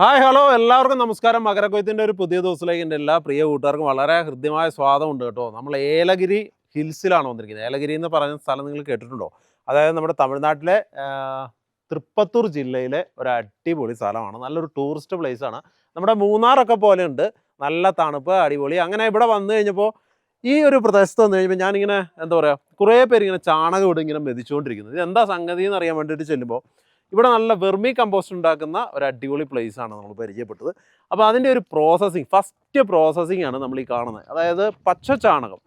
Hi hello എല്ലാവർക്കും നമസ്കാരം. മകരക്കൊയ്ത്തിൻ്റെ ഒരു പുതിയ ദിവസത്തിലേക്ക് എൻ്റെ എല്ലാ പ്രിയ കൂട്ടുകാർക്കും വളരെ ഹൃദ്യമായ സ്വാഗതമുണ്ട് കേട്ടോ. നമ്മൾ ഏലഗിരി ഹിൽസിലാണ് വന്നിരിക്കുന്നത്. ഏലഗിരി എന്ന് പറയുന്ന സ്ഥലം നിങ്ങൾ കേട്ടിട്ടുണ്ടോ? അതായത് നമ്മുടെ തമിഴ്നാട്ടിലെ തൃപ്പത്തൂർ ജില്ലയിലെ ഒരു അടിപൊളി സ്ഥലമാണ്. നല്ലൊരു ടൂറിസ്റ്റ് പ്ലേസാണ്. നമ്മുടെ മൂന്നാറൊക്കെ പോലെയുണ്ട്. നല്ല തണുപ്പ്, അടിപൊളി. അങ്ങനെ ഇവിടെ വന്നു കഴിഞ്ഞപ്പോൾ ഈ ഒരു പ്രദേശത്ത് വന്നു കഴിയുമ്പോൾ ഞാനിങ്ങനെ എന്താ പറയുക, കുറേ പേര് ഇങ്ങനെ ചാണകം ഇവിടെ ഇങ്ങനെ മെതിച്ചുകൊണ്ടിരിക്കുന്നത്. ഇത് എന്താ സംഗതി എന്ന് അറിയാൻ വേണ്ടിയിട്ട് ചെല്ലുമ്പോൾ ഇവിടെ നല്ല വെർമി കമ്പോസ്റ്റ് ഉണ്ടാക്കുന്ന ഒരു അടിപൊളി പ്ലേസ് ആണ് നമ്മൾ പരിചയപ്പെട്ടത്. അപ്പോൾ അതിൻ്റെ ഒരു ഫസ്റ്റ് പ്രോസസ്സിംഗ് ആണ് നമ്മൾ ഈ കാണുന്നത്. അതായത് പച്ച ചാണകം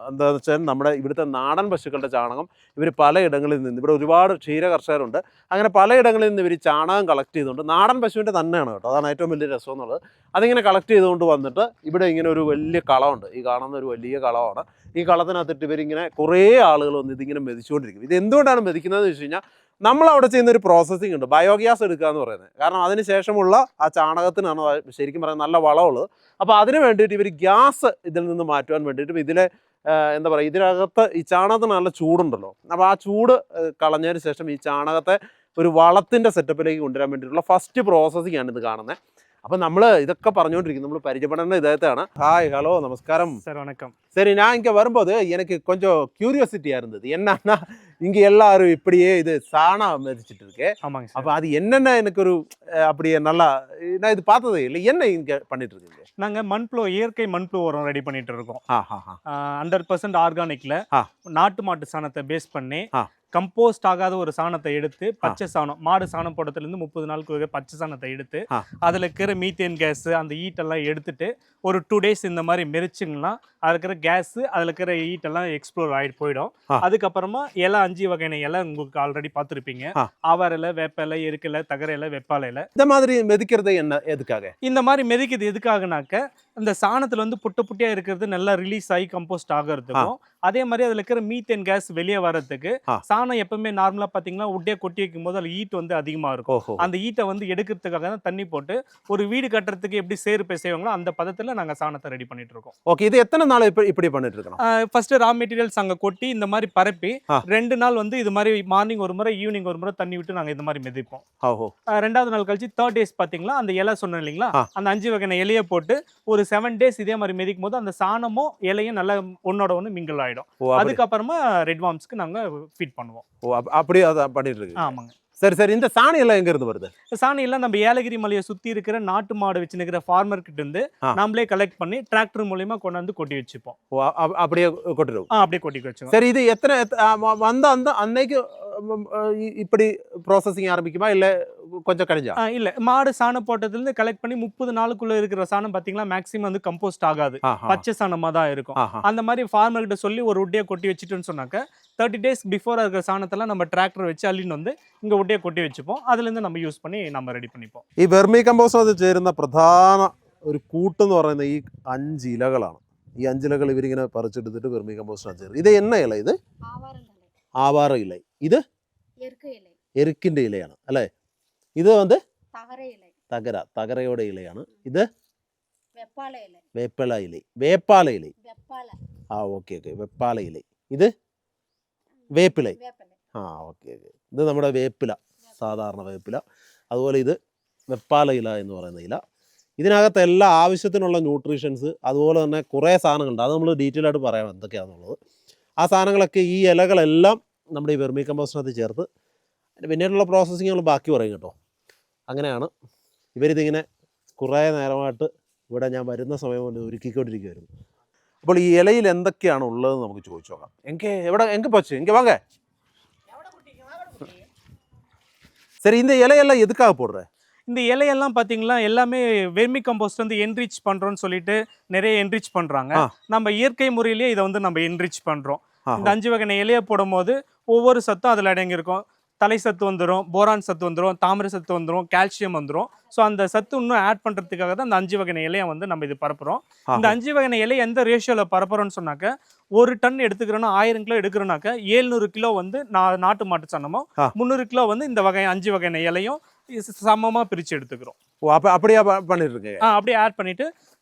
എന്താണെന്ന് വെച്ചാൽ നമ്മുടെ ഇവിടുത്തെ നാടൻ പശുക്കളുടെ ചാണകം ഇവർ പലയിടങ്ങളിൽ നിന്ന്, ഇവിടെ ഒരുപാട് ക്ഷീര കർഷകരുണ്ട്, അങ്ങനെ പലയിടങ്ങളിൽ നിന്ന് ഇവർ ചാണകം കളക്ട് ചെയ്തുകൊണ്ട്, നാടൻ പശുവിൻ്റെ തന്നെയാണ് കേട്ടോ, അതാണ് ഏറ്റവും വലിയ രസം എന്നുള്ളത്. അതിങ്ങനെ കളക്ട് ചെയ്തുകൊണ്ട് വന്നിട്ട് ഇവിടെ ഇങ്ങനെ ഒരു വലിയ കളമുണ്ട്. ഈ കാണുന്ന ഒരു വലിയ കളമാണ്. ഈ കളത്തിനകത്തിട്ട് ഇവരിങ്ങനെ കുറേ ആളുകൾ വന്ന് ഇതിങ്ങനെ മെതിച്ചുകൊണ്ടിരിക്കും. ഇത് എന്തുകൊണ്ടാണ് മെതിക്കുന്നതെന്ന് വെച്ച് കഴിഞ്ഞാൽ, നമ്മളവിടെ ചെയ്യുന്ന ഒരു പ്രോസസ്സിംഗ് ഉണ്ട്, ബയോഗ്യാസ് എടുക്കുക എന്ന് പറയുന്നത്. കാരണം അതിന് ശേഷമുള്ള ആ ചാണകത്തിനാണ് ശരിക്കും പറയുന്നത് നല്ല വളമുള്ളത്. അപ്പോൾ അതിന് വേണ്ടിയിട്ട് ഇവർ ഗ്യാസ് ഇതിൽ നിന്ന് മാറ്റുവാൻ വേണ്ടിയിട്ടും ഇതിലെ എന്താ പറയുക, ഇതിനകത്ത് ഈ ചാണകത്തിന് നല്ല ചൂടുണ്ടല്ലോ, അപ്പോൾ ആ ചൂട് കളഞ്ഞതിന് ശേഷം ഈ ചാണകത്തെ ഒരു വളത്തിൻ്റെ സെറ്റപ്പിലേക്ക് കൊണ്ടുവരാൻ വേണ്ടിയിട്ടുള്ള ഫസ്റ്റ് പ്രോസസ്സിംഗ് ആണ് ഇത് കാണുന്നത്. அப்போ நம்ம இதொക്കെ പറഞ്ഞുകൊണ്ടിരിക്കുന്നു. നമ്മൾ പരിചയപ്പെടുന്ന ഇദ്ദേഹത്താണ്. ஹாய் ஹலோ நமஸ்காரம் சார். வணக்கம். சரி, நான் இங்கே வரும்போது எனக்கு கொஞ்சம் கியூரியாசிட்டியாக இருந்தது. என்னன்னா இங்கே எல்லாரும் இப்படியே இது சாணம் மிதிச்சிட்டு இருக்கு. ஆமாங்க சார். அப்போ அது என்னென்ன எனக்கு ஒரு அப்படியே நல்லா நான் இது பார்த்ததே இல்லை. என்ன இங்கே பண்ணிட்டு இருக்கீங்க? நாங்கள் மண்புழு, இயற்கை மண்புழு உரம் ரெடி பண்ணிட்டு இருக்கோம். 100% ஆர்கானிக்ல நாட்டு மாட்டு சாணத்தை பேஸ் பண்ணி கம்போஸ்ட் ஆகாத ஒரு சாணத்தை எடுத்து, பச்சை சாணம், மாடு சாணம் போட்டதுலேருந்து 30 நாளுக்கு பச்சை சாணத்தை எடுத்து அதில் இருக்கிற மீத்தேன் கேஸ், அந்த ஈட்டெல்லாம் எடுத்துட்டு ஒரு 2 days இந்த மாதிரி மெரிச்சிங்கன்னா அதில் இருக்கிற கேஸு, அதில் இருக்கிற ஈட்டெல்லாம் எக்ஸ்ப்ளோர் ஆகிட்டு போயிடும். அதுக்கப்புறமா இலை 5 வகையான இலை உங்களுக்கு ஆல்ரெடி பார்த்துருப்பீங்க. அவரிலை, வேப்பிலை, எருக்கிலை, தகரையிலை, வெப்பாலையில. இந்த மாதிரி மெதிக்கிறது என்ன எதுக்காக? இந்த மாதிரி மெதிக்கிறது எதுக்காகனாக்க, இந்த சாணத்தில் வந்து புட்டு புட்டியாக இருக்கிறது நல்லா ரிலீஸ் ஆகி கம்போஸ்ட் ஆகிறதுக்கும், அதே மாதிரி அதில் இருக்கிற மீத்தேன் கேஸ் வெளியே வர்றதுக்கு. சாணம் எப்பவுமே நார்மலாக பார்த்தீங்கன்னா உட்டே கொட்டி வைக்கும் போது அதில் ஈட் வந்து அதிகமாக இருக்கும். அந்த ஈட்டை வந்து எடுக்கிறதுக்காக தான் தண்ணி போட்டு ஒரு வீடு கட்டுறதுக்கு எப்படி சேறு செய்வாங்களோ அந்த பதத்தில் நாங்கள் சாணத்தை ரெடி பண்ணிட்டு இருக்கோம். ஓகே, இது எத்தனை நாள் இப்படி பண்ணிட்டு இருக்கோம்? ஃபர்ஸ்ட் ரா மெட்டீரியல்ஸ் அங்கே கொட்டி இந்த மாதிரி பரப்பி 2 நாள் வந்து இது மாதிரி மார்னிங் ஒரு முறை, ஈவினிங் ஒரு முறை தண்ணி விட்டு நாங்கள் இந்த மாதிரி மிதிப்போம். 2வது நாள் கழிச்சு 3rd days பார்த்தீங்களா, அந்த இலை சொன்னேன் இல்லைங்களா, அந்த 5 வகையான இலையை போட்டு ஒரு 7 days இதே மாதிரி மிதிக்கும் போது அந்த சாணமும் இலையும் நல்லா ஒன்னோட ஒன்று மிங்கிள் ஆகிடும். அதுக்கப்புறமா ரெட் வார்ம்ஸ்க்கு நாங்கள் ஃபீட் பண்ணுவோம். அப்படியே அதை பண்ணிட்டு இருக்கு. ஆமாங்க. சரி சரி, இந்த சாணி எல்லாம் எங்க இருந்து வருது? சாணி எல்லாம் நம்ம ஏலகிரி மலையை சுத்தி இருக்கிற நாட்டு மாடு வச்சு இருக்கிற ஃபார்மர் கிட்ட இருந்து நாமளே கலெக்ட் பண்ணி டிராக்டர் மூலமா கொண்டு வந்து கொட்டி வச்சுப்போம். அப்படியே கொட்டிடுவோம். அப்படியே கொட்டி வச்சுக்கோம். சரி, இது எத்தனை வந்த அந்த அன்னைக்கு இப்படி ப்ராசஸிங் ஆரம்பிக்குமா இல்ல கொஞ்சம் கழிஞ்சா? இல்ல, மாடு சாணம் போட்டதுல இருந்து கலெக்ட் பண்ணி 30 நாளுக்குள்ள இருக்கிற சாணம் பாத்தீங்களா மேக்ஸிமம் வந்து கம்போஸ்ட் ஆகாது, பச்சை சாணமா தான் இருக்கும். அந்த மாதிரி ஃபார்மர் கிட்ட சொல்லி ஒரு உட்டையை கொட்டி வச்சுட்டோன்னு சொன்னாக்க 30 days பிஃபோரா இருக்கிற சாணத்தெல்லாம் நம்ம டிராக்டர் வச்சு அள்ளின்னு வந்து இங்க உட்டையை கொட்டி வச்சுப்போம். அதுல இருந்து நம்ம யூஸ் பண்ணி நம்ம ரெடி பண்ணிப்போம். ഈ വെർമി കമ്പോസ്റ്റ് ചേരുന്ന പ്രധാന ഒരു കൂട്ടെന്ന് പറയുന്നത് ഈ 5 ഇലകളാണ്. ഈ 5 ഇലകൾ ഇവരിങ്ങനെ പറിച്ചെടുത്തിട്ട് വെർമി കമ്പോസ്റ്റിനകത്ത് ചേരും. ഇത് എന്ന ഇല? ഇത് ആവാറ ഇല. ഇത് എരുക്കിന്റെ ഇലയാണ് അല്ലേ? ഇത് വന്ന് തകരയുടെ ഇലയാണ്. ഇത് വേപ്പില ഇല. വേപ്പാല ഇല. ഓക്കെ ഓക്കെ, വെപ്പാല ഇല. ഇത് വേപ്പില. ഓക്കെ ഓക്കെ, ഇത് നമ്മുടെ വേപ്പില, സാധാരണ വേപ്പില. അതുപോലെ ഇത് വെപ്പാല ഇല എന്ന് പറയുന്ന ഇല. ഇതിനകത്ത് എല്ലാ ആവശ്യത്തിനുള്ള ന്യൂട്രീഷൻസ്, അതുപോലെ തന്നെ കുറേ സാധനങ്ങളുണ്ട്. അത് നമ്മൾ ഡീറ്റെയിൽ ആയിട്ട് പറയാം എന്തൊക്കെയാണെന്നുള്ളത്. ആ സാധനങ്ങളൊക്കെ, ഈ ഇലകളെല്ലാം നമ്മുടെ ഈ വെർമി കമ്പോസ്റ്റിനകത്ത് ചേർത്ത് പിന്നീടുള്ള പ്രോസസ്സിങ്ങുകൾ ബാക്കി പറയും കേട്ടോ. അങ്ങനെയാണ് ഇവരിതിങ്ങനെ കുറേ നേരമായിട്ട് ഇവിടെ ഞാൻ വരുന്ന സമയം കൊണ്ട് ഒരുക്കിക്കൊണ്ടിരിക്കുമായിരുന്നു. അപ്പോൾ ഈ ഇലയിൽ എന്തൊക്കെയാണ് ഉള്ളതെന്ന് നമുക്ക് ചോദിച്ചു നോക്കാം. എங்கே போச்சு? இங்கே வாங்க. சரி, இந்த இலையெல்லாம் எதுக்காக போடுற? இந்த இலையெல்லாம் பார்த்தீங்களா எல்லாமே வெர்மி கம்போஸ்ட் வந்து என்ரிச் பண்ணுறோன்னு சொல்லிட்டு நிறைய என்ரிச் பண்ணுறாங்க. நம்ம இயற்கை முறையிலேயே இதை வந்து நம்ம என்ரிச் பண்ணுறோம். இந்த 5 வகையான இலையை போடும் போது ஒவ்வொரு சத்தும் அதில் அடங்கியிருக்கும். தலை சத்து வந்துடும், போரான் சத்து வந்துடும், தாமிர சத்து வந்துடும், கால்சியம் வந்துடும். ஸோ அந்த சத்து இன்னும் ஆட் பண்ணுறதுக்காக தான் இந்த 5 வகையான இலையை வந்து நம்ம இது பரப்புகிறோம். இந்த 5 வகையான இலையை எந்த ரேஷியோவில் பரப்புறோம்னு சொன்னாக்க, 1 டன் எடுத்துக்கிறோன்னா 1000 கிலோ எடுக்கிறோன்னாக்க 700 கிலோ வந்து நாட்டு மாட்டு சாணமும் 300 கிலோ வந்து இந்த 5 வகையான இலையும் சமமாக பிரித்து எடுத்துக்கிறோம். அப்படியே பண்ணிட்டு இருக்கேன். அப்படியே ஆட் பண்ணிவிட்டு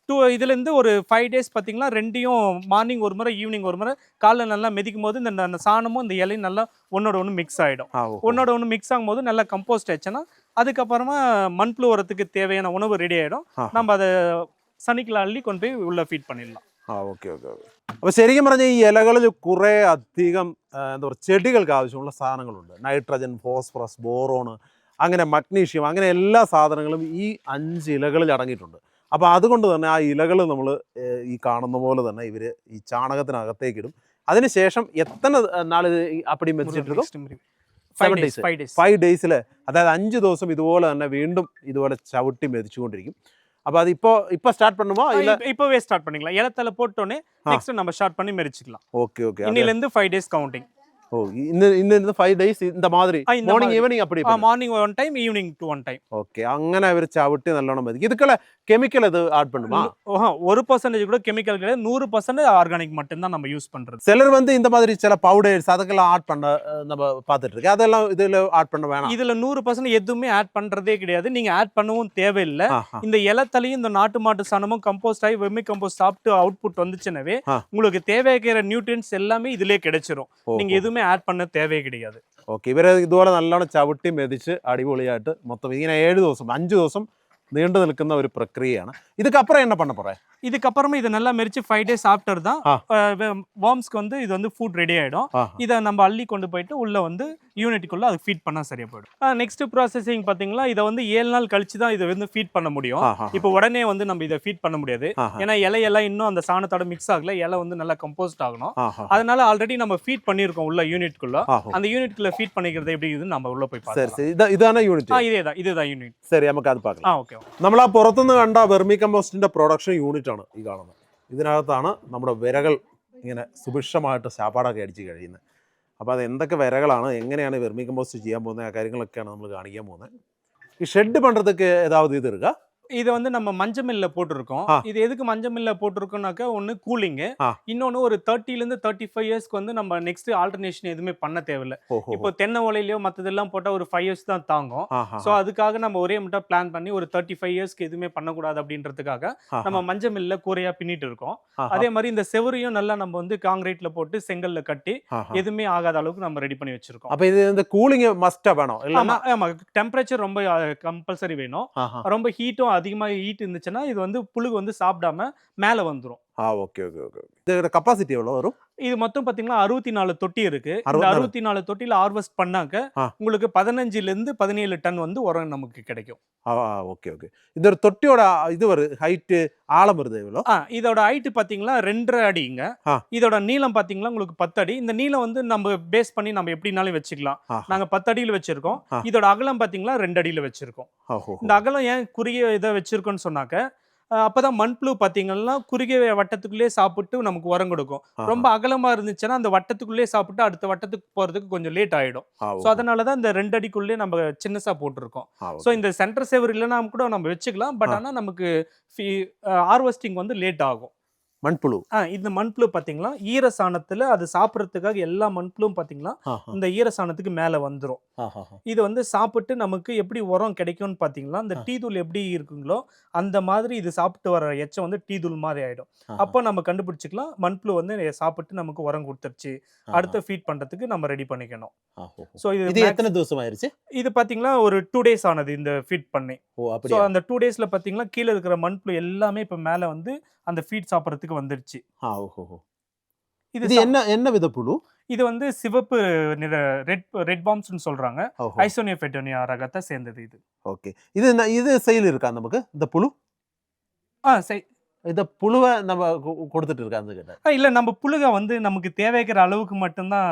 இதுல இருந்து ஒரு 5 டேஸ் பாத்தீங்கன்னா ரெண்டையும் மார்னிங் ஒரு முறை ஈவினிங் ஒரு முறை காலைல நல்லா மிதிக்கும் போது இந்த சாணமும் இந்த இலையும் நல்லா ஒன்னோட ஒன்று மிக்ஸ் ஆயிடும். ஒன்னோட ஒன்று மிக்ஸ் ஆகும்போது நல்லா கம்போஸ்ட் ஆயிடுச்சுன்னா அதுக்கப்புறமா மண்புழு உரத்துக்கு தேவையான உணவு ரெடி ஆயிடும். நம்ம அதை சனிக்கில் அள்ளி கொண்டு போய் உள்ள ஃபீட் பண்ணிடலாம். Okay okay okay. അപ്പോൾ ശരിക്കും പറഞ്ഞാൽ ഈ ഇലകളിൽ കുറേ അധികം എന്താ പറയുക ചെടികൾക്ക് ആവശ്യമുള്ള സാധനങ്ങളുണ്ട്. നൈട്രജൻ, ഫോസ്ഫറസ്, ബോറോൺ, അങ്ങനെ മഗ്നീഷ്യം, അങ്ങനെ എല്ലാ സാധനങ്ങളും ഈ 5 ഇലകളിൽ അടങ്ങിയിട്ടുണ്ട്. അപ്പോൾ അതുകൊണ്ട് തന്നെ ആ ഇലകൾ നമ്മൾ ഈ കാണുന്ന പോലെ തന്നെ ഇവർ ഈ ചാണകത്തിനകത്തേക്ക് ഇടും. അതിനുശേഷം എത്ര നാൾ അപ്പടി മെതിച്ചിട്ടിരിക്കും? 5 ഡേയ്സിൽ, അതായത് 5 ദിവസം ഇതുപോലെ തന്നെ വീണ്ടും ഇതുപോലെ ചവിട്ടി മെതിച്ചുകൊണ്ടിരിക്കും. அப்போ அது இப்போ ஸ்டார்ட் பண்ணுமா இல்ல இப்போவே ஸ்டார்ட் பண்ணிக்கலாம். இலத்தலை போட்டோன்னே நெக்ஸ்ட் நம்ம ஸ்டார்ட் பண்ணி மெரிச்சிக்கலாம். Okay okay. இன்னிலேருந்து 5 டேஸ் கவுண்டிங். ஓ இந்த 5 ഡേയ്സ് இந்த மாதிரி மார்னிங் ஈவினிங் அப்படி morning 1 time evening 1 time. Okay. അങ്ങനെ അവർ ചവിട്ടി നല്ലോണം മതി. இதுக்குள்ள கெமிக்கல் எது ஆட் பண்ணுமா? 1% கூட கெமிக்கல் கிடையாது. 100% ஆர்கானிக் மட்டும் தான் நம்ம யூஸ் பண்றது. சிலர் வந்து இந்த மாதிரி சில பவுடர்ஸ் அதெல்லாம் ஆட் பண்ண நம்ம பார்த்துட்டு இருக்கோம். அதெல்லாம் இதுல ஆட் பண்ண வேணாம். இதுல 100% எதுவுமே ஆட் பண்றதே கிடையாது. நீங்க ஆட் பண்ணவும் தேவையில்லை. இந்த இலத்தலையும் இந்த நாட்டு மாட்டு சாணமும் கம்போஸ்ட் ஆகி வெர்மி கம்போஸ்ட் சாப்பிட்டு அவுட்புட் வந்துச்சுனவே உங்களுக்கு தேவையான நியூட்ரியன்ஸ் எல்லாமே ഇതിലേ கிடைச்சிரும். நீங்க எதுவுமே ஆட் பண்ண தேவையே கிடையாது. ഓക്കെ. ഇവരെ ഇതുപോലെ നല്ലോണം ചവിട്ടി മെതിച്ച് അടിപൊളിയായിട്ട് മൊത്തം ഇങ്ങനെ 7 ദിവസം 5 ദിവസം നീണ്ടു നിൽക്കുന്ന ഒരു പ്രക്രിയയാണ്. இதுக்கப்புறம் என்ன பண்ண போறேன்? இதுக்கப்புறமா இதை நல்லா மெரிச்சு 5 டேஸ் ஆஃப்டர் தான் வார்ம்ஸ்க்கு வந்து இது வந்து ஃபுட் ரெடி ஆயிடும். இதை நம்ம அள்ளி கொண்டு போயிட்டு உள்ள வந்து யூனிட்டுக்குள்ள அது ஃபீட் பண்ணா சரியா போயிடும். நெக்ஸ்ட் ப்ராசஸிங் பாத்தீங்களா, இதை வந்து 7 நாள் கழிச்சு தான் இதை வந்து ஃபீட் பண்ண முடியும். இப்போ உடனே வந்து நம்ம இதை ஃபீட் பண்ண முடியாது. ஏன்னா இலையெல்லாம் இன்னும் அந்த சாணத்தோட மிக்ஸ் ஆகல. இலை வந்து நல்லா கம்போஸ்ட் ஆகணும். அதனால ஆல்ரெடி நம்ம ஃபீட் பண்ணியிருக்கோம் உள்ள யூனிட்குள்ள. அந்த யூனிட்குள்ள ஃபீட் பண்ணிக்கிறது எப்படி இது நம்ம உள்ள போய் பார்க்கலாம். சரி சரி. இதான யூனிட்? இதுதான் யூனிட். சரி, നമുക്ക് അത് பார்க்கலாம். ഓക്കെ. നമ്മൾ ആ പുറത്തുനിന്ന് കണ്ട വെർമി കമ്പോസ്റ്റിന്റെ പ്രൊഡക്ഷൻ യൂണിറ്റ് ആണ് ഈ കാണുന്നത്. ഇതിനകത്താണ് നമ്മുടെ വിരകൾ ഇങ്ങനെ സുഭിക്ഷമായിട്ട് ശാപ്പാടൊക്കെ അടിച്ച് കഴിയുന്നത്. അപ്പോൾ അത് എന്തൊക്കെ വിരകളാണ്, എങ്ങനെയാണ് വെർമി കമ്പോസ്റ്റ് ചെയ്യാൻ പോകുന്നത്, ആ കാര്യങ്ങളൊക്കെയാണ് നമ്മൾ കാണിക്കാൻ പോകുന്നത്. ഈ ഷെഡ് பண்ணுறதுக்கு ஏதாவது இது இருக்கா? இது வந்து நம்ம மஞ்சள் மில்ல போட்டிருக்கோம். இது எதுக்கு மஞ்சள் மில்ல போட்டிருக்கோம்னாக்கா, ஒன்று கூலிங்கு, இன்னொன்று ஒரு 30லேருந்து 35 இயர்ஸ்க்கு வந்து நம்ம நெக்ஸ்ட் ஆல்டர்னேஷன் எதுவுமே பண்ண தேவையில்லை. இப்போ தென்னை ஓலையிலையோ மற்றதெல்லாம் போட்டால் ஒரு 5 இயர்ஸ் தான் தாங்கும். ஸோ அதுக்காக நம்ம ஒரே மட்டும் பிளான் பண்ணி ஒரு 35 இயர்ஸ்க்கு எதுவுமே பண்ணக்கூடாது அப்படின்றதுக்காக நம்ம மஞ்சள் மில்ல கூரையா பின்னிட்டு இருக்கோம். அதே மாதிரி இந்த செவரையும் நல்லா நம்ம வந்து காங்கிரீட்ல போட்டு செங்கல்ல கட்டி எதுவுமே ஆகாத அளவுக்கு நம்ம ரெடி பண்ணி வச்சிருக்கோம். அப்போ இது இந்த கூலிங் மஸ்டா வேணும்? ஆமா, டெம்பரேச்சர் ரொம்ப கம்பல்சரி வேணும். ரொம்ப ஹீட்டும் அதிகமாக ஹீட் இருந்துச்சுன்னா இது வந்து புழுகு வந்து சாப்பிடாம மேலே வந்துடும். Okay okay okay. இதோட கெப்பாசிட்டி எவ்வளோ வரும்? இது மொத்தம் பார்த்தீங்கன்னா 64 தொட்டி இருக்கு. இந்த 64 தொட்டியில் ஹார்வெஸ்ட் பண்ணாக்க உங்களுக்கு 15லேருந்து 17 டன் வந்து உரம் நமக்கு கிடைக்கும். Okay okay. இந்த ஒரு தொட்டியோட இது ஒரு ஹைட்டு ஆழம் வருது எவ்வளோ? இதோட ஹைட்டு பார்த்தீங்கன்னா 2.5 அடிங்க. இதோட நீளம் பார்த்தீங்கன்னா உங்களுக்கு 10 அடி. இந்த நீளம் வந்து நம்ம பேஸ் பண்ணி நம்ம எப்படினாலும் வச்சுக்கலாம். நாங்கள் 10 அடியில் வச்சிருக்கோம். இதோட அகலம் பார்த்தீங்கன்னா 2 அடியில் வச்சிருக்கோம். இந்த அகலம் ஏன் குறுகிய இதை வச்சிருக்கோன்னு சொன்னாக்க, அப்பதான் மண்புழு பார்த்தீங்கன்னா குறுகிய வட்டத்துக்குள்ளே சாப்பிட்டு நமக்கு உரம் கொடுக்கும். ரொம்ப அகலமா இருந்துச்சுன்னா அந்த வட்டத்துக்குள்ளே சாப்பிட்டு அடுத்த வட்டத்துக்கு போறதுக்கு கொஞ்சம் லேட் ஆயிடும். ஸோ அதனாலதான் இந்த 2 அடிக்குள்ளே நம்ம சின்னசா போட்டிருக்கோம். ஸோ இந்த சென்டர் சேவர் இல்லைன்னா கூட நம்ம வச்சுக்கலாம். பட் ஆனால் நமக்கு ஹார்வெஸ்டிங் வந்து லேட் ஆகும். மண்புழு இந்த மண்புழு பாத்தீங்களா ஈரசாணத்துல அது சாப்பிட்றதுக்காக எல்லா மண்புழும் பாத்தீங்களா இந்த ஈரசாணத்துக்கு மேல வந்துடும். இது வந்து சாப்பிட்டு நமக்கு எப்படி உரம் கிடைக்கும்னு பாத்தீங்களா, இந்த டீ தூள் எப்படி இருக்குங்களோ அந்த மாதிரி இது சாப்பிட்டு வர எச்சம் வந்து டீ தூள் மாதிரி ஆயிடும். அப்போ நம்ம கண்டுபிடிச்சிக்கலாம் மண்புழு வந்து சாப்பிட்டு நமக்கு உரம் கொடுத்துருச்சு, அடுத்த ஃபீட் பண்றதுக்கு நம்ம ரெடி பண்ணிக்கணும். ஸோ இது எத்தனை ദിവസം ஆயிருச்சு? இது பாத்தீங்களா ஒரு 2 days ஆனது இந்த ஃபீட் பண்ணி. ஸோ அந்த 2 daysல பாத்தீங்களா கீழே இருக்கிற மண்புழு எல்லாமே இப்ப மேல வந்து அந்த ஃபீட் சாப்பிட்றதுக்கு வந்துருச்சு. இது என்ன வித புழு? இது வந்து சிவப்பு நிற ரெட் பாம்ஸ்னு சொல்றாங்க. ஐசோனியா ஃபெட்டோனியா ரகத்தை சேர்ந்தது இது. ஓகே. இது செயல் இருக்கா நமக்கு இந்த புழு? இந்த புழுவை நம்ம கொடுத்துட்டு இருக்காங்க இல்ல, நம்ம புழுகை வந்து நமக்கு தேவைக்கிற அளவுக்கு மட்டும்தான்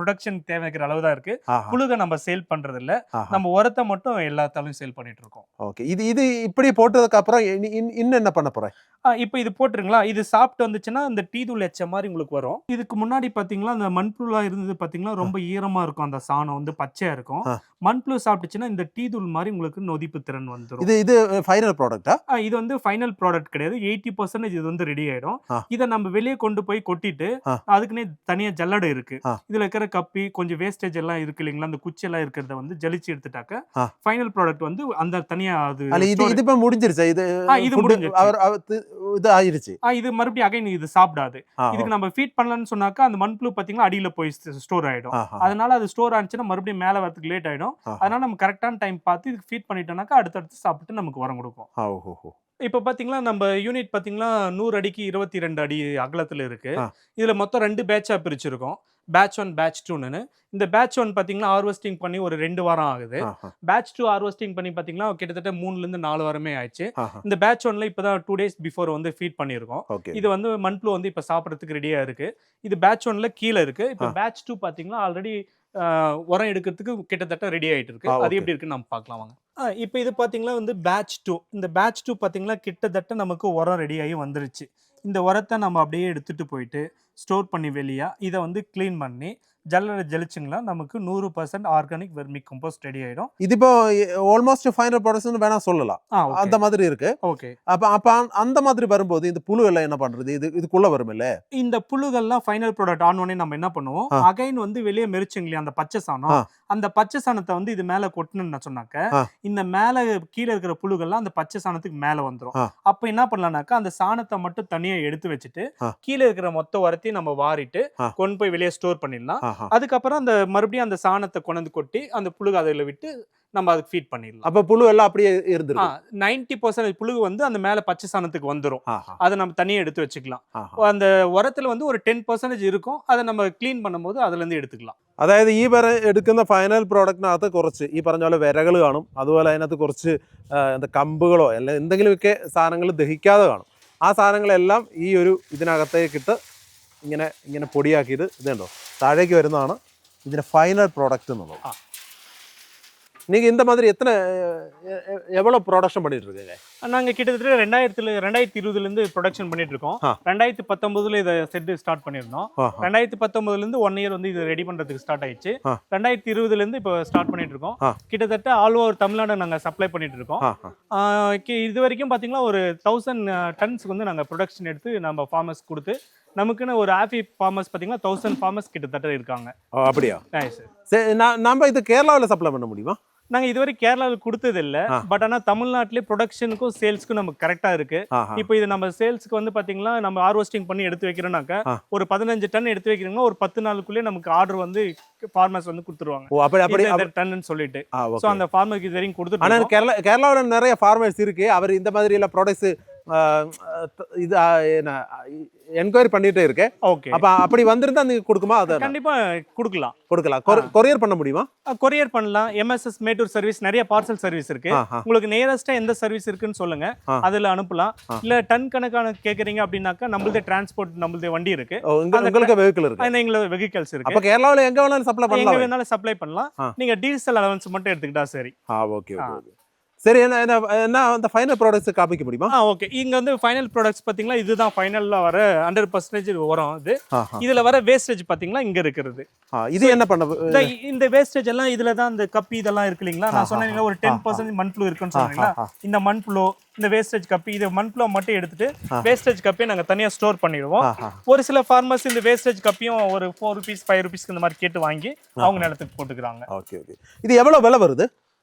ப்ரொடக்ஷன் தேவைக்கிற அளவு தான் இருக்கு. புழுகை நம்ம சேல் பண்றது இல்ல, நம்ம உரத்தை மட்டும் எல்லாத்தாலும் சேல் பண்ணிட்டு இருக்கோம். ஓகே. இது இப்படி போட்டதுக்கு அப்புறம் இன்னும் என்ன பண்ண போறேன்? இப்போ இது போட்டுருங்களா, இது சாப்பிட்டு வந்துச்சுன்னா இந்த டீ தூள் எச்ச மாதிரி உங்களுக்கு வரும். இதுக்கு முன்னாடி பாத்தீங்களா அந்த மண்புழுலாம் இருந்தது பாத்தீங்களா ரொம்ப ஈரமா இருக்கும், அந்த சாணம் வந்து பச்சையா இருக்கும். மண்புழு சாப்பிட்டுச்சுன்னா இந்த டீ தூள் மாதிரி உங்களுக்கு நொதிப்பு திறன் வந்துடும். இது ஃபைனல் ப்ராடக்ட்டா? இது வந்து ஃபைனல் ப்ராடக்ட் கிடையாது. 80% இது வந்து ரெடி ஆயிடும். இதை நம்ம வெளியே கொண்டு போய் கொட்டிட்டு அதுக்குன்னே தனியா ஜல்லடை இருக்கு. இதுல இருக்கிற கப்பி கொஞ்சம் வேஸ்டேஜ் எல்லாம் இருக்கு இல்லைங்களா, அந்த குச்சி எல்லாம் இருக்கிறத வந்து ஜலிச்சு எடுத்துட்டாக்க ஆ. ஃபைனல் ப்ராடக்ட் வந்து அந்த தனியா அது அல்ல இது இது இப்ப முடிஞ்சிருச்சா இது இது food முடிஞ்சிருச்சு. இது ஆயிருச்சு. இது மறுபடியும் அகைன் இது சாப்பிடாது. ஆ, இதுக்கு நம்ம ஃபீட் பண்ணலன்னு சொன்னாக்கா அந்த மண்புழு பாத்தீங்கன்னா அடியில போய் ஸ்டோர் ஆயிடும். அதனால அது ஸ்டோர் ஆனிச்சுன்னா மறுபடியும் மேல வரதுக்கு லேட் ஆயிடும். அதனால நம்ம கரெக்டான டைம் பார்த்து இதுக்கு ஃபீட் பண்ணிட்டோம்னாக்கா அடுத்தடுத்து சாப்பிட்டு நமக்கு உரம் கொடுக்கும். ஓஹோ. இப்போ பாத்தீங்களா நம்ம யூனிட் பாத்தீங்களா 100 அடிக்கு 22 அடி அகலத்துல இருக்கு. ஆ. இதுல மொத்தம் 2 பேட்சா பிரிச்சிருக்கோம். Batch 1 batch 2ன்னு. இந்த பேட்ச் 1 பாத்தீங்கன்னா ஹார்வெஸ்டிங் பண்ணி ஒரு 2 வாரம் ஆகுது. பேட்ச் 2 ஹார்வெஸ்டிங் பண்ணி பாத்தீங்கன்னா கிட்டத்தட்ட 3ல இருந்து 4 வாரமே ஆயிடுச்சு. இந்த பேட்ச் 1ல இப்பதான் 2 டேஸ் பிஃபோர் வந்து ஃபீட் பண்ணியிருக்கோம். இது வந்து மண்புழு வந்து இப்ப சாப்பிடறதுக்கு ரெடியா இருக்கு. இது பேட்ச் 1ல கீழ இருக்கு. இப்போ பேட்ச் 2 பாத்தீங்கன்னா ஆல்ரெடி உரம் எடுக்கிறதுக்கு கிட்டத்தட்ட ரெடி ஆயிட்டு இருக்கு. அது எப்படி இருக்குன்னு நம்ம பார்க்கலாம் வாங்க. இப்போ இது பாத்தீங்கன்னா வந்து பேட்ச் 2. இந்த பேட்ச் 2 பாத்தீங்கன்னா கிட்டத்தட்ட நமக்கு உரம் ரெடி ஆகி வந்துருச்சு. இந்த உரத்தை நம்ம அப்படியே எடுத்துட்டு போயிட்டு ஸ்டோர் பண்ணி வெளியா இதை வந்து க்ளீன் பண்ணி ஜல்லட ஜலிச்சுங்களா நமக்கு 100% ஆர்கானிக் வெர்மி கம்போஸ்ட் ரெடி ஆயிடும். இது இப்போ ஆல்மோஸ்ட் ஃபைனல் ப்ராடக்ட்ஸ்னு வேணா சொல்லலாம். அந்த மாதிரி இருக்கு. ஓகே. அப்ப அந்த மாதிரி வரும்போது இந்த புழு எல்லாம் என்ன பண்றது? இதுக்குள்ள வரும் இல்ல? இந்த புழுகள்லாம் ஃபைனல் ப்ராடக்ட் ஆன் உடனே நம்ம என்ன பண்ணுவோம், அகைன் வந்து வெளியே மெரிச்சுங்களே அந்த பச்சை சாணம், அந்த பச்சை சாணத்தை வந்து இது மேல கொட்டணும்னு சொன்னாக்க இந்த மேல கீழே இருக்கிற புழுகள்லாம் அந்த பச்சை சாணத்துக்கு மேல வந்துரும். அப்ப என்ன பண்ணலாம்னாக்கா அந்த சாணத்தை மட்டும் தனியா எடுத்து வச்சுட்டு கீழே இருக்கிற மொத்த உரத்தையும் நம்ம வாரிட்டு கொண்டு போய் வெளியே ஸ்டோர் பண்ணிடலாம். அதுக்கப்புறம் அந்த மறுபடியும் அந்த சாணத்தை கொண்டு கொட்டி அந்த புழு அதில் விட்டு நம்ம அதுக்கு ஃபீட் பண்ணிடலாம். அப்ப புழு எல்லாம் அப்படியே இருந்துரும். 90% புழு வந்து அந்த மேல பச்சை சாணத்துக்கு வந்துரும். அதை நம்ம தனியா எடுத்து வச்சுக்கலாம். அந்த உரத்துல வந்து ஒரு 10% இருக்கும். அதை நம்ம க்ளீன் பண்ணும்போது அதுல இருந்து എടുത്തുக்கலாம். അതായത് ഈ എടുക്കുന്ന ഫൈനൽ പ്രോഡക്റ്റിനകത്ത് കുറച്ച് ഈ പറഞ്ഞ പോലെ വിരകൾ കാണും. അതുപോലെ അതിനകത്ത് കുറച്ച് എന്താ കമ്പുകളോ അല്ല എന്തെങ്കിലുമൊക്കെ സാധനങ്ങൾ ദഹിക്കാതെ കാണും. ആ സാധനങ്ങളെല്ലാം ഈ ഒരു ഇതിനകത്തേക്കിട്ട് ഇങ്ങനെ പൊടിയാക്കിയിട്ട് ഇതുണ്ടോ താഴേക്ക് വരുന്നതാണ് ഇതിന്റെ ഫൈനൽ പ്രോഡക്റ്റ് എന്നുള്ളത്. நீங்க இந்த மாதிரி எவ்வளவு ப்ரொடக்ஷன் பண்ணிட்டு இருக்கீங்க? நாங்க கிட்டத்தட்ட 2020ல இருந்து ப்ரொடக்ஷன் பண்ணிட்டு இருக்கோம். 2019ல இத செட் ஸ்டார்ட் பண்ணிருந்தோம். 2019ல இருந்து 1 இயர் வந்து இது ரெடி பண்றதுக்கு ஸ்டார்ட் ஆயிடுச்சு. 2020ல இருந்து இப்போ ஸ்டார்ட் பண்ணிட்டு இருக்கோம். கிட்டத்தட்ட ஆல் ஓவர் தமிழ்நாடு நாங்க சப்ளை பண்ணிட்டு இருக்கோம். இது வரைக்கும் பாத்தீங்கன்னா ஒரு 1000 டன்ஸ் வந்து நாங்க ப்ரொடக்ஷன் எடுத்து நம்ம ஃபார்மர்ஸ் கொடுத்து நமக்குன்னு ஒரு ஹாப்பி ஃபார்மர்ஸ் பாத்தீங்கன்னா 1000 ஃபார்மர்ஸ் கிட்டத்தட்ட இருக்காங்க. அப்படியா? சரி, நம்ம இது கேரளாவில் சப்ளை பண்ண முடியுமா? நாங்க இதுவரை கேரளாவில் கொடுத்தது இல்ல. பட் ஆனா தமிழ்நாட்டிலே ப்ரொடக்ஷனுக்கும் சேல்ஸ்க்கும் நமக்கு கரெக்டா இருக்கு. இப்போ இது நம்ம சேல்ஸ்க்கு வந்து பாத்தீங்கன்னா நம்ம ஹார்வெஸ்டிங் பண்ணி எடுத்து வைக்கிறோம்னாக்கா ஒரு 15 டன் எடுத்து வைக்கிறோம்னா ஒரு 10 நாளுக்குள்ளே நமக்கு ஆர்டர் வந்து ஃபார்மர்ஸ் வந்து கொடுத்துருவாங்க. அப்படி டன் சொல்லிட்டு சோ அந்த ஃபார்மருக்கு இது வரைக்கும் கொடுத்துட்டு. ஆனா கேரளாவில் நிறைய ஃபார்மர்ஸ் இருக்கு. அவர் இந்த மாதிரி எல்லாம் ப்ராடக்ட்ஸ் இது என்கொயரி பண்ணிட்டே இருக்கேன். ஓகே. அப்ப அப்படி வந்திருந்தா நீங்க கொடுக்குமா? அத கண்டிப்பா கொடுக்கலாம். கொரியர் பண்ண முடியுமா? கொரியர் பண்ணலாம். எம்எஸ்எஸ் மேட்டூர் சர்வீஸ் நிறைய பார்சல் சர்வீஸ் இருக்கு. உங்களுக்கு நியரஸ்டா எந்த சர்வீஸ் இருக்குன்னு சொல்லுங்க, அதுல அனுப்பலாம். இல்ல டன் கணக்கான கேக்குறீங்க அப்படின்னாக்கா நம்மளது டிரான்ஸ்போர்ட் நம்மளது வண்டி இருக்கு. உங்களுக்கு வெஹிக்கிள் இருக்கு? எங்களுக்கு வெஹிக்கிள்ஸ் இருக்கு. அப்ப கேரளாவுல எங்க வேணாலும் சப்ளை பண்ணலாம். எங்க வேணாலும் சப்ளை பண்ணலாம். நீங்க டீசல் அலவன்ஸ் மட்டும் எடுத்துக்கிட்டா சரி. Okay okay. சரி, என்ன அந்த ஃபைனல் ப்ராடக்ட்ஸ் காமிக்க முடியுமா? ஓகே. இங்க வந்து ஃபைனல் ப்ராடக்ட்ஸ் பாத்தீங்களா இதுதான் ஃபைனல்ல வர 100% உரம். இதுல வர வேஸ்டேஜ் பாத்தீங்களா இங்க இருக்குது. இது என்ன பண்ண இந்த வேஸ்டேஜ் எல்லாம் இதுல தான் இந்த கப்பி இதெல்லாம் இருக்கு இல்லீங்களா? நான் சொன்னேன் ஒரு 10% மண்புழு இருக்குன்னு சொன்னீங்களா? இந்த மண்புழு இந்த வேஸ்டேஜ் கப்பி இது மண்புழு மட்டும் எடுத்துட்டு வேஸ்டேஜ் கப்பியை நாங்க தனியா ஸ்டோர் பண்ணிடுவோம். ஒரு சில ஃபார்மர்ஸ் இந்த வேஸ்டேஜ் கப்பியும் ஒரு 4 rupees 5 rupees இந்த மாதிரி கேட்டு வாங்கி அவங்க நிலத்துக்கு போட்டுக்கிறாங்க. Okay okay. இது எவ்வளவு விலை வருது?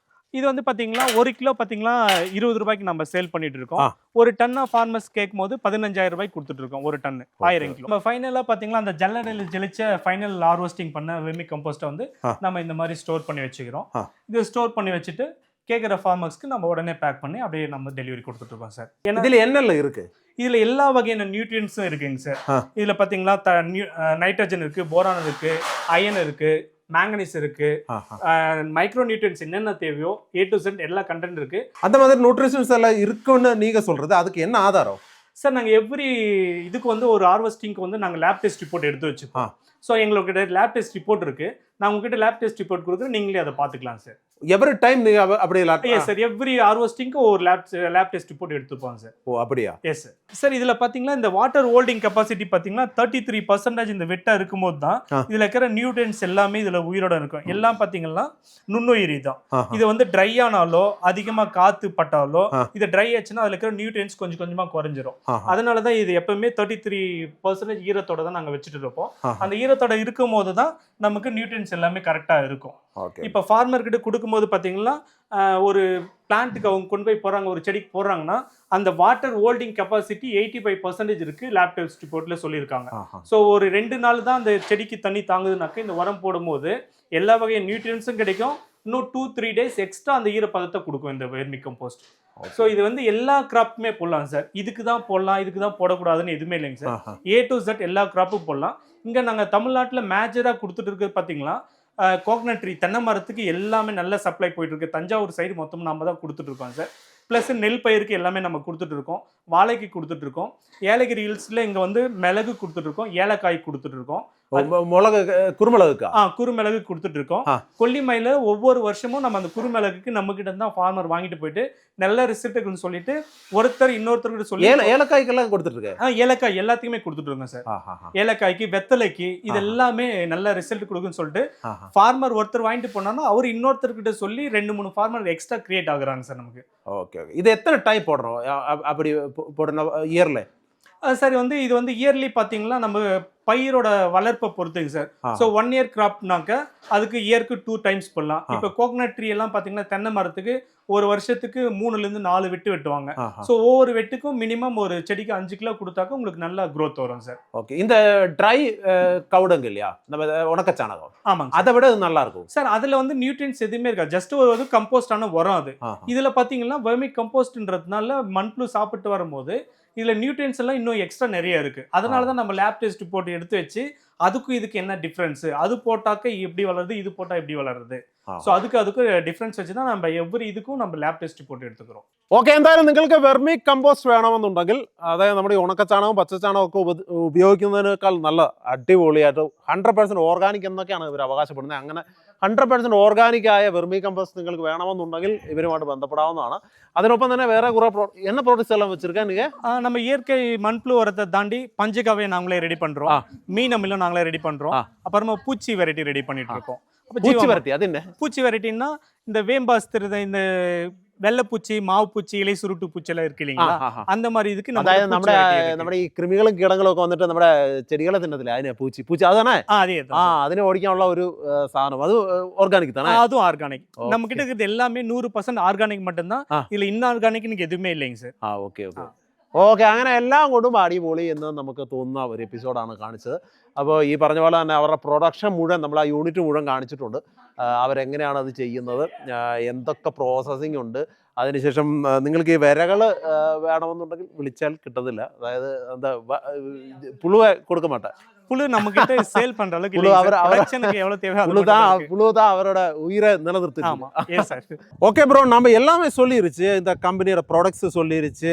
இது வந்து பாத்தீங்களா 1 கிலோ பாத்தீங்களா 20 ரூபாய்க்கு நம்ம சேல் பண்ணிட்டு இருக்கோம். ஒரு டன்னா ஃபார்மர்ஸ் கேட்கும் போது 15000 ரூபாய்க்கு கொடுத்துட்டு இருக்கோம். ஒரு டன் 1000 கிலோ. நம்ம ஃபைனலா பாத்தீங்களா அந்த ஜல்லடையில ஜெலிச்ச ஃபைனல் ஹார்வெஸ்டிங் பண்ண வெர்மி கம்போஸ்ட்டை வந்து நம்ம இந்த மாதிரி ஸ்டோர் பண்ணி வச்சுக்கிறோம். இது ஸ்டோர் பண்ணி வச்சுட்டு கேட்குற ஃபார்மர்ஸ்க்கு நம்ம உடனே பேக் பண்ணி அப்படியே நம்ம டெலிவரி கொடுத்துட்டு இருக்கோம் சார். இதுல என்னெல்லாம் இருக்கு? இதுல எல்லா வகையான நியூட்ரியன்ஸும் இருக்குங்க சார். இதுல பாத்தீங்களா நைட்ரஜன் இருக்கு, போரான் இருக்கு, அயன் இருக்கு, மேங்கனீஸ் இருக்கு, மைக்ரோ நியூட்ரியன்ஸ் என்னென்ன தேவையோ A to Z எல்லா கண்டென்ட் இருக்கு. அந்த மாதிரி நியூட்ரிஷன்ஸ் எல்லாம் இருக்குன்னு நீங்க சொல்றது அதுக்கு என்ன ஆதாரம் சார்? நாங்க எவ்ரி இதுக்கு வந்து ஒரு ஹார்வெஸ்டிங்க்கு வந்து நாங்க லேப் டெஸ்ட் ரிப்போர்ட் எடுத்து வச்சுப்போம். ஸோ எங்களுக்கு லேப் டெஸ்ட் ரிப்போர்ட் இருக்கு. நான் உங்ககிட்ட லேப் டெஸ்ட் ரிப்போர்ட் கொடுக்குறேன், நீங்களே அதை பார்த்துக்கலாம் சார். எவ்ரி டைம் நீங்க அப்படி எஸ் சார், எவ்ரி ஹார்வெஸ்டிங்க்கு ஒரு லேப் டெஸ்ட் ரிப்போர்ட் எடுத்துப்பாங்க சார். ஓ அப்படியா? Yes sir. சார் இதுல பாத்தீங்கன்னா இந்த வாட்டர் ஹோல்டிங் கெப்பாசிட்டி பாத்தீங்கன்னா 33% இந்த வெட்டா இருக்கும்போது தான் இதுல இருக்கிற நியூட்ரியன்ஸ் எல்லாமே இதுல உயிரோட இருக்கும். எல்லாம் பாத்தீங்கன்னா நுண்ணுயிரி தான். இது வந்து ட்ரை ஆனாலோ அதிகமா காத்து பட்டாலோ இது ட்ரை ஆச்சுன்னா அதுல இருக்கிற நியூட்ரியன்ஸ் கொஞ்சம் கொஞ்சமா குறைஞ்சிரும். அதனாலதான் இது எப்பவுமே 33% ஈரத்தோட தான் நாங்க வச்சுட்டு இருப்போம். அந்த ஈரத்தோட இருக்கும் போது தான் நமக்கு நியூட்ரியன்ஸ் எல்லாமே கரெக்டா இருக்கும். இப்ப ஃபார்மர் கிட்ட கொடுக்கும்போது பாத்தீங்கன்னா ஒரு பிளான்ட்டுக்கு அவங்க கொண்டு போய் போறாங்க, ஒரு செடிக்கு போடுறாங்கன்னா அந்த வாட்டர் ஹோல்டிங் கெப்பாசிட்டி 85% இருக்கு லேப் டெஸ்ட் ரிப்போர்ட்ல சொல்லியிருக்காங்க. ஸோ ஒரு 2 நாள் தான் அந்த செடிக்கு தண்ணி தாங்குதுனாக்க இந்த உரம் போடும்போது எல்லா வகையான நியூட்ரியன்ஸும் கிடைக்கும். இன்னும் 2-3 டேஸ் எக்ஸ்ட்ரா அந்த ஈரப்பதத்தை கொடுக்கும் இந்த வெர்மி கம்போஸ்ட். ஸோ இது வந்து எல்லா கிராப்புமே போடலாம் சார். இதுக்கு தான் போடலாம், இதுக்கு தான் போடக்கூடாதுன்னு எதுவுமே இல்லைங்க சார். A to Z எல்லா கிராப்பும் போடலாம். இங்க நாங்க தமிழ்நாட்டில் மேஜரா கொடுத்துட்டு இருக்கிறது பாத்தீங்கன்னா கோகனட் ட்ரீ, தென்னை மரத்துக்கு எல்லாமே நல்ல சப்ளை போயிட்டு இருக்கு. தஞ்சாவூர் சைடு மொத்தம் நம்ம தான் கொடுத்துட்டு இருக்கோம் சார். ப்ளஸ் நெல் பயிருக்கு எல்லாமே நம்ம கொடுத்துட்டு இருக்கோம், வாழைக்கு கொடுத்துட்டு இருக்கோம். ஏலகிரி ஹில்ஸ்ல இங்க வந்து மிளகு கொடுத்துட்டு இருக்கோம், ஏலக்காய் கொடுத்துட்டு இருக்கோம். மிளகு, குறுமிளகுக்கா? குறுமிளகு கொடுத்துட்டு இருக்கோம். கொல்லிமலையில ஒவ்வொரு வருஷமும் நம்ம அந்த குறுமிளகுக்கு நம்ம கிட்ட தான் ஃபார்மர் வாங்கிட்டு போயிட்டு நல்ல ரிசல்ட்டுன்னு சொல்லிட்டு ஒருத்தர் இன்னொருத்தர்கிட்ட சொல்லி ஏலக்காய்க்கெல்லாம் கொடுத்துட்டு இருக்கேன். ஏலக்காய் எல்லாத்தையுமே கொடுத்துட்டு இருக்கோம் சார். ஏலக்காய்க்கு, வெத்தலைக்கு இது எல்லாமே நல்ல ரிசல்ட் கொடுக்குன்னு சொல்லிட்டு ஃபார்மர் ஒருத்தர் வாங்கிட்டு போனான்னா அவர் இன்னொருத்தர்கிட்ட சொல்லி 2-3 ஃபார்மர் எக்ஸ்ட்ரா கிரியேட் ஆகுறாங்க சார் நமக்கு. ஓகே, இது எத்தனை டைம் போடுறோம் அப்படி போடணும் இயர்ல? சார் வந்து இது வந்து இயர்லி பாத்தீங்கன்னா நம்ம பயிரோட வளர்ப்பை பொறுத்துங்க சார். ஸோ 1 இயர் கிராப்னாக்க அதுக்கு இயருக்கு 2 டைம்ஸ் போடலாம். இப்போ கோகனட் ட்ரீ எல்லாம் பாத்தீங்கன்னா தென்னை மரத்துக்கு ஒரு வருஷத்துக்கு 3ல இருந்து 4 வெட்டு வெட்டுவாங்க. ஸோ ஒவ்வொரு வெட்டுக்கும் மினிமம் ஒரு செடிக்கு 5 கிலோ கொடுத்தாக்க உங்களுக்கு நல்ல growth வரும் சார். ஓகே, இந்த ட்ரை கவுடங்க இல்லையா, நம்ம உணக்க சாணகம்? ஆமாங்க, அதை விட இது நல்லா இருக்கும் சார். அதுல வந்து நியூட்ரியன்ஸ் எதுவுமே இருக்காது, ஜஸ்ட் ஒரு கம்போஸ்டான உரம் அது. இதுல பாத்தீங்கன்னா வெர்மி கம்போஸ்ட்ன்றதுனால மண்புழு சாப்பிட்டு வரும்போது இதுல நியூட்ரியன்ஸ் எல்லாம் இன்னும் எக்ஸ்ட்ரா நிறைய இருக்கு. அதனால தான் நம்ம லேப் டெஸ்ட் போட்டு எடுத்து வச்சு அதுக்கும் இதுக்கு என்ன டிஃபரன்ஸ், அது போட்டாக்க எப்படி வளருது, இது போட்டா எப்படி வளருது, സോ അതുക്ക് ഡിഫറൻസ് വെച്ച് നമ്മൾ എവറി ഇതുക്കും നമ്മൾ ലാബ് ടെസ്റ്റ് റിപ്പോർട്ട് എടുത്തുக்கிறோம். ഓക്കെ, എന്തായാലും നിങ്ങൾക്ക് വെർമി കമ്പോസ്റ്റ് വേണമെന്നുണ്ടെങ്കിൽ അതായത് നമ്മുടെ ഈ ഉണക്കച്ചാണകവും പച്ചച്ചാണകവും ഒക്കെ ഉപയോഗിക്കുന്നതിനേക്കാൾ നല്ല അടിപൊളിയായിട്ട് 100% ഓർഗാനിക് എന്നൊക്കെയാണ് ഇവർ അവകാശപ്പെടുന്നത്. അങ്ങനെ 100% ഓർഗാനിക് ആയ വെർമി കമ്പോസ്റ്റ് നിങ്ങൾക്ക് വേണമെന്നുണ്ടെങ്കിൽ ഇവരുമായിട്ട് ബന്ധപ്പെടാവുന്നതാണ്. അതിനൊപ്പം തന്നെ വേറെ കുറെ என்ன ப்ராடக்ட்ஸ் எல்லாம் வச்சிருக்கேன் நீங்க? நம்ம இயற்கை மண்புழு உரத்தை தாண்டி பஞ்சகவ்யம் நாங்களே ரெடி பண்றோம், மீன் அமிலம் நாங்களே ரெடி பண்றோம், அப்புறமா பூச்சி வெரைட்டி ரெடி பண்ணிட்டு இருக்கோம். பூச்சி வெரைட்டி அது என்ன? பூச்சி வெரைட்டின்னா இந்த வேம்பாஸ்திர இந்த വെള്ളപ്പൂച്ചി മാവുപൂച്ചി ഇലൈ സുരുട്ടു പൂച്ചെല്ലാം ഇருக்கு இல்லீங்களா, அந்த மாதிரி இதுக்கு നമ്മുടെ ഈ കൃമികളും കീടങ്ങളും ഒക്കെ വന്നിട്ട് നമ്മുടെ ചെടികളെ തിന്നത്തില്ല, അതിനെ പൂച്ചി പൂച്ചി അതാണ് അതിനെ ഓടിക്കാനുള്ള ഒരു സാധനം, അത് ഓർഗാനിക് தானே? அதுவும் ஆர்கானிக். நம்ம கிட்ட இருக்கிறது எல்லாமே 100% ஆர்கானிக் மட்டும்தான், இதுல இன்ஆர்கானிக் எதுவுமே இல்லைங்க சார். ഓക്കെ ഓക്കെ ഓക്കെ, അങ്ങനെ എല്ലാം കൊണ്ടും അടിപൊളി എന്ന് നമുക്ക് തോന്നുന്ന ഒരു എപ്പിസോഡാണ് കാണിച്ചത്. അപ്പോൾ ഈ പറഞ്ഞ പോലെ തന്നെ അവരുടെ പ്രൊഡക്ഷൻ മുഴുവൻ നമ്മൾ ആ യൂണിറ്റ് മുഴുവൻ കാണിച്ചിട്ടുണ്ട്. അവരെങ്ങനെയാണ് അത് ചെയ്യുന്നത്, എന്തൊക്കെ പ്രോസസ്സിംഗ് ഉണ്ട്. അതിനുശേഷം നിങ്ങൾക്ക് ഈ വിരകൾ വേണമെന്നുണ്ടെങ്കിൽ വിളിച്ചാൽ കിട്ടത്തില്ല, അതായത് എന്താ പുഴുവെ കൊടുക്ക മാട്ടേ, புழு நம்ம கிட்ட சேல் பண்ற அளவுக்கு இல்ல, ப்ரொடக்ஷனுக்கு எவ்வளவு தேவை புழு தான் அவரோட உயிரை நிலநிறுத்து. ஓகே ப்ரோ, நம்ம எல்லாமே சொல்லிருச்சு, இந்த கம்பெனியோட ப்ராடக்ட்ஸ் சொல்லிருச்சு,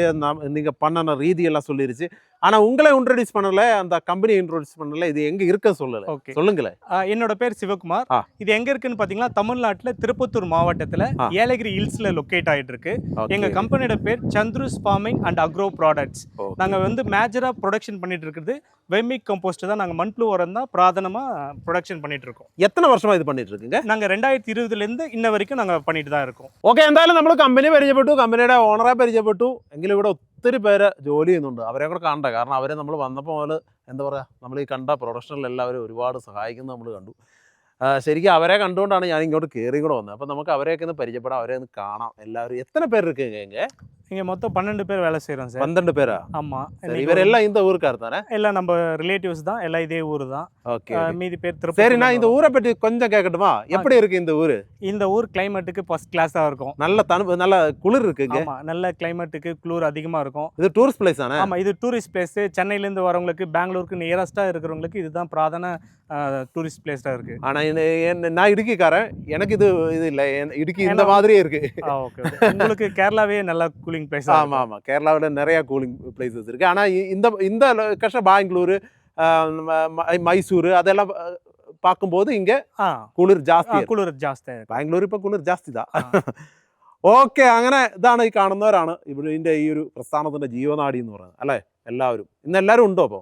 நீங்க பண்ணன ரீதி எல்லாம் சொல்லிருச்சு. ஆனா உங்களை இன்ட்ரோடியூஸ் பண்ணல, அந்த கம்பெனி இன்ட்ரோடியூஸ் பண்ணல, இது எங்க இருக்க சொல்லல, சொல்லுங்களேன். என்னோட பேர் சிவகுமார். இது எங்க இருக்குன்னு பாத்தீங்கன்னா தமிழ்நாட்டுல திருப்பத்தூர் மாவட்டத்துல ஏலகிரி ஹில்ஸ்ல லொகேட் ஆயிட்டு இருக்கு. எங்க கம்பெனியோட பேர் Chandru's farming and agro products. நாங்க வந்து மேஜரா ப்ரொடக்ஷன் பண்ணிட்டு இருக்குது வெர்மி கம்போஸ்ட் தான். நாங்க மண்புழு உரம் தான் பிரதானமா ப்ரொடக்ஷன் பண்ணிட்டு இருக்கோம். எத்தனை வருஷமா இது பண்ணிட்டு இருக்கீங்க? நாங்க 2020ல இருந்து இன்ன வரைக்கும் நாங்க பண்ணிட்டு தான் இருக்கோம். ഓക്കെ, എന്തായാലും നമ്മൾ കമ്പനി പരിചയപ്പെട്ടു, കമ്പനിയുടെ ഓണറെ പരിചയപ്പെട്ടു. എങ്കിലും ഇവിടെ ഒത്തിരി പേര് ജോലി ചെയ്യുന്നുണ്ട്, അവരെ കൂടെ കാണണ്ട. കാരണം അവരെ നമ്മൾ വന്നപ്പോൾ മുതൽ എന്താ പറയുക, നമ്മൾ ഈ കണ്ട പ്രൊഡക്ഷനിൽ എല്ലാവരും ഒരുപാട് സഹായിക്കുന്നത് നമ്മൾ കണ്ടു. ശരിക്കും അവരെ കണ്ടുകൊണ്ടാണ് ഞാൻ ഇങ്ങോട്ട് കയറി കൂടെ വന്നത്. അപ്പം നമുക്ക് അവരെയൊക്കെ ഒന്ന് പരിചയപ്പെടാം, അവരെ ഒന്ന് കാണാം. എല്ലാവരും എത്ര പേര് இருக்குங்க இங்க மொத்தம் 12 பேர் வேலை செய்றோம் சார். 12 பேரா? ஆமா. இவரெல்லாம் இந்த ஊருக்காரர் தானே? எல்லாம் நம்ம ரிலேட்டிவ்ஸ் தான், எல்லாம் இதே ஊர் தான். ஓகே, மீதி பேர் திருப்பதி. சரி, நான் இந்த ஊரை பத்தி கொஞ்சம் கேட்கட்டுமா? எப்படி இருக்கு இந்த ஊரு? இந்த ஊர் கிளைமேட்டுக்கு ஃபர்ஸ்ட் கிளாஸா இருக்கும். நல்ல குளிர் இருக்குங்க. ஆமா, நல்ல கிளைமேட்டுக்கு குளிர் அதிகமா இருக்கும். இது டூரிஸ்ட் பிளேஸ் தானே? ஆமா, இது டூரிஸ்ட் பிளேஸ். சென்னையில இருந்து வரவங்களுக்கு, பெங்களூருக்கு நியரஸ்டா இருக்கிறவங்களுக்கு இதுதான் பிரதான டூரிஸ்ட் பிளேஸா இருக்கு. ஆனா நான் இடுக்கிக்காரன், எனக்கு இது இல்ல, இடுக்கி இந்த மாதிரியே இருக்கு. ஓகே, உங்களுக்கு கேரளாவே நல்ல கூலிங் பிளேஸ். ஆமா ஆமா, கேரளாவில நிறைய கூலிங் பிளேசஸ் இருக்கு. ஆனா இந்த லொகேஷன் பெங்களூரு, மைசூர் அதெல்லாம் பார்க்கும்போது இங்க ആ കുളിർ ജാസ്തി കുളിർ ജാസ്തി ആയിരിക്കും. ബാംഗ്ലൂർ ഇപ്പൊ കുളിർ ജാസ്തിതാ ഓക്കെ അങ്ങനെ ഇതാണ് ഈ കാണുന്നവരാണ് ഇതിന്റെ ഈ ഒരു പ്രസ്ഥാനത്തിന്റെ ജീവനാടി എന്ന് പറയുന്നത് അല്ലേ എല്ലാവരും ഇന്ന് എല്ലാവരും ഉണ്ടോ അപ്പൊ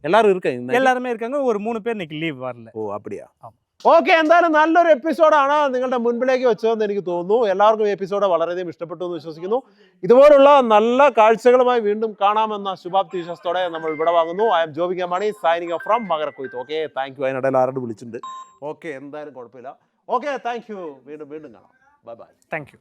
എല്ലാവരും ഇരിക്ക எல்லாருமே இருக்காங்க. ஒரு 3 பேர் இன்னைக்கு லீவ் வரல. ഓ അപ്പടിയാ ആം. ഓക്കെ എന്തായാലും നല്ലൊരു എപ്പിസോഡാണ് നിങ്ങളുടെ മുൻപിലേക്ക് വെച്ചതെന്ന് എനിക്ക് തോന്നുന്നു എല്ലാവർക്കും ഈ എപ്പിസോഡ് വളരെയധികം ഇഷ്ടപ്പെട്ടു എന്ന് വിശ്വസിക്കുന്നു ഇതുപോലുള്ള നല്ല കാഴ്ചകളുമായി വീണ്ടും കാണാമെന്ന ശുഭാപ്തി വിശ്വാസത്തോടെ നമ്മൾ ഇവിടെ വാങ്ങുന്നു I am Joby K Mani signing off from മകരക്കൊയ്ത്ത് ഓക്കെ താങ്ക് യു അതിനിടയിൽ ആരോട് വിളിച്ചിട്ടുണ്ട് ഓക്കെ എന്തായാലും കുഴപ്പമില്ല ഓക്കെ താങ്ക് യു വീണ്ടും കാണാം ബൈ ബൈ താങ്ക് യു.